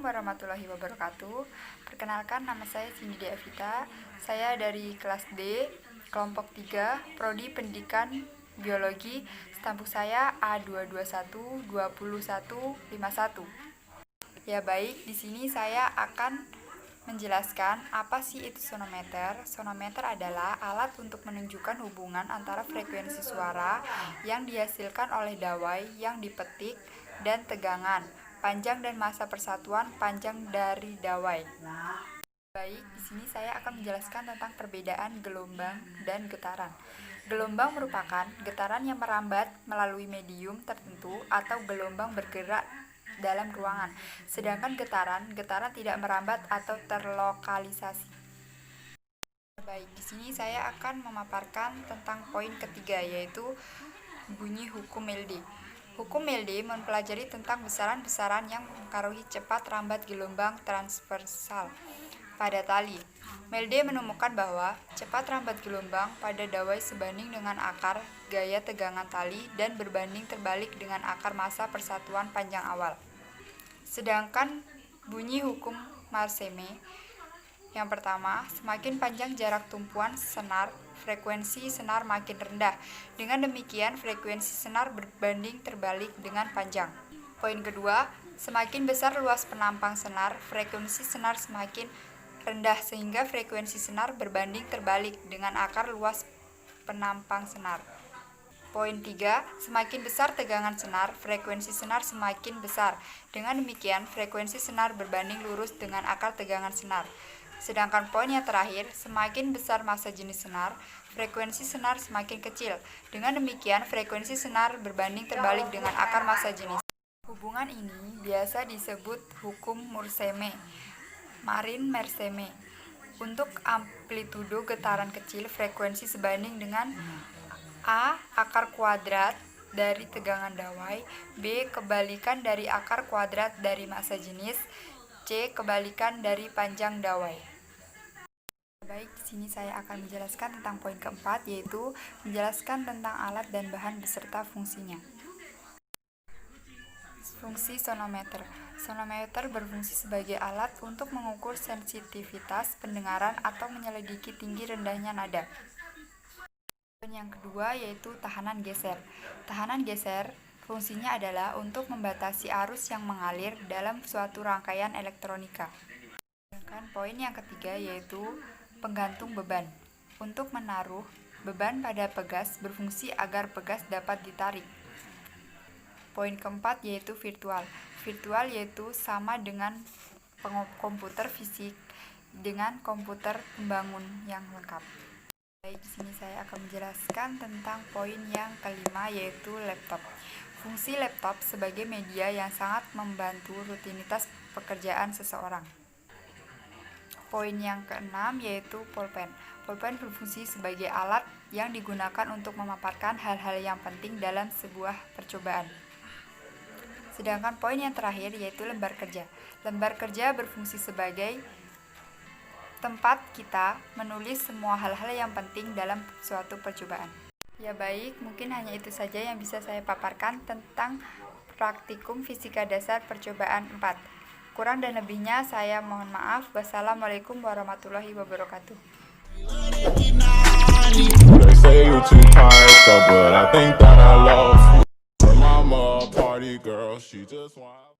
warahmatullahi wabarakatuh. Perkenalkan, nama saya Cindy Devita. Saya dari kelas D, kelompok 3, Prodi Pendidikan Biologi. Stampuk saya A2212151. Ya baik, di sini saya akan menjelaskan apa sih itu sonometer. Sonometer adalah alat untuk menunjukkan hubungan antara frekuensi suara yang dihasilkan oleh dawai yang dipetik dan tegangan, panjang dan massa persatuan panjang dari dawai. Baik, di sini saya akan menjelaskan tentang perbedaan gelombang dan getaran. Gelombang merupakan getaran yang merambat melalui medium tertentu atau gelombang bergerak dalam ruangan. Sedangkan getaran tidak merambat atau terlokalisasi. Baik, di sini saya akan memaparkan tentang poin ketiga, yaitu bunyi hukum Melde. Hukum Melde mempelajari tentang besaran-besaran yang mempengaruhi cepat rambat gelombang transversal pada tali. Melde menemukan bahwa cepat rambat gelombang pada dawai sebanding dengan akar gaya tegangan tali dan berbanding terbalik dengan akar massa persatuan panjang awal. Sedangkan bunyi hukum Marsemme yang pertama, semakin panjang jarak tumpuan senar, frekuensi senar makin rendah. Dengan demikian, frekuensi senar berbanding terbalik dengan panjang. Poin kedua, semakin besar luas penampang senar, frekuensi senar semakin rendah sehingga frekuensi senar berbanding terbalik dengan akar luas penampang senar. Poin 3, semakin besar tegangan senar, frekuensi senar semakin besar. Dengan demikian, frekuensi senar berbanding lurus dengan akar tegangan senar. Sedangkan poin yang terakhir, semakin besar massa jenis senar, frekuensi senar semakin kecil. Dengan demikian, frekuensi senar berbanding terbalik dengan akar massa jenis. Hubungan ini biasa disebut hukum Marin-Mersenne. Untuk amplitudo getaran kecil, frekuensi sebanding dengan A. Akar kuadrat dari tegangan dawai, B. Kebalikan dari akar kuadrat dari massa jenis, C. Kebalikan dari panjang dawai. Baik, di sini saya akan menjelaskan tentang poin keempat, yaitu menjelaskan tentang alat dan bahan beserta fungsinya. Fungsi sonometer. Sonometer berfungsi sebagai alat untuk mengukur sensitivitas pendengaran atau menyelidiki tinggi rendahnya nada. Yang kedua yaitu tahanan geser. Tahanan geser fungsinya adalah untuk membatasi arus yang mengalir dalam suatu rangkaian elektronika. Sedangkan poin yang ketiga yaitu penggantung beban. Untuk menaruh beban pada pegas berfungsi agar pegas dapat ditarik. Poin keempat yaitu virtual. Virtual yaitu sama dengan komputer fisik dengan komputer pembangun yang lengkap. Baik, di sini saya akan menjelaskan tentang poin yang kelima yaitu laptop. Fungsi laptop sebagai media yang sangat membantu rutinitas pekerjaan seseorang. Poin yang keenam yaitu pulpen. Pulpen berfungsi sebagai alat yang digunakan untuk memaparkan hal-hal yang penting dalam sebuah percobaan. Sedangkan poin yang terakhir yaitu lembar kerja. Lembar kerja berfungsi sebagai tempat kita menulis semua hal-hal yang penting dalam suatu percobaan. Ya baik, mungkin hanya itu saja yang bisa saya paparkan tentang praktikum fisika dasar percobaan 4. Kurang dan lebihnya saya mohon maaf. Wassalamualaikum warahmatullahi wabarakatuh. They say you too tired, but I think that I lost. Mama, party girl, she just